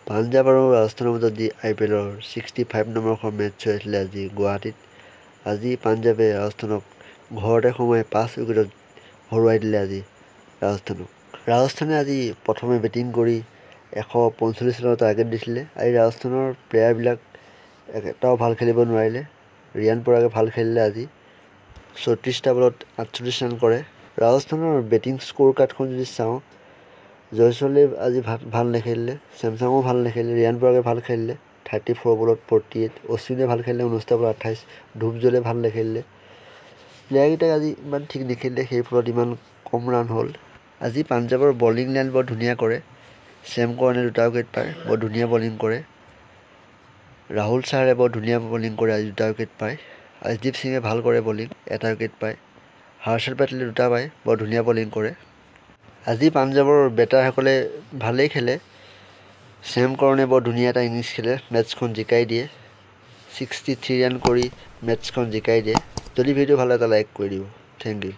পাঞ্জাৱ আৰু ৰাজস্থানৰ মাজত যি IPLৰ 65 নম্বৰ মেটচ হৈছিলে আজি গুৱাহাটীত। আজি পাঞ্জাৱে ৰাজস্থানক ঘৰতে সোমাই 5 উইকেটত হৰুৱাই দিলে আজি ৰাজস্থানক। ৰাজস্থানে আজি প্ৰথমে বেটিং কৰি 145 ৰানৰ টাৰ্গেট দিছিলে। আজি ৰাজস্থানৰ প্লেয়াৰবিলাক এটাও ভাল খেলিব নোৱাৰিলে। ৰিয়ান পৰাগে ভাল খেলিলে আজি, 34টা বলত 48 ৰান কৰে। ৰাজস্থানৰ বেটিং স্ক'ৰ কাৰ্ডখন যদি চাওঁ, জয়ছোৱালে আজি ভাল নেখেলিলে, ছেমছাঙো ভাল নেখেলিলে, ৰিয়ান পৰাগে ভাল খেলিলে 34 বলত 48, অশ্বিনে ভাল খেলিলে 19টা বলত 28, ধুপজলে ভাল নেখেলিলে। প্লেয়াৰকেইটাক আজি ইমান ঠিক নেখেলিলে, সেই ফলত ইমান কম ৰান হ'ল। আজি পাঞ্জাৱৰ বলিং লাইন বৰ ধুনীয়া কৰে। ছেম কৰ্ণে 2টা উইকেট পায়, বৰ ধুনীয়া বলিং কৰে। ৰাহুল চাহাৰে বৰ ধুনীয়া বলিং কৰে, আজি 2টা উইকেট পায়। আৰ্শদীপ সিঙে ভাল কৰে বলিং, 1টা উইকেট পায়। হৰ্ষল পেটেলে 2টা পায়, বৰ ধুনীয়া বলিং কৰে। আজি পাঞ্জাৱৰ বেটাৰসকলে ভালেই খেলে। ছেম কৰ্ণে বৰ ধুনীয়া এটা ইনিংছ খেলে, মেটচখন জিকাই দিয়ে। 63 ৰান কৰি মেটচখন জিকাই দিয়ে। যদি ভিডিঅ' ভাল লাগে এটা লাইক কৰি দিব। Thank U.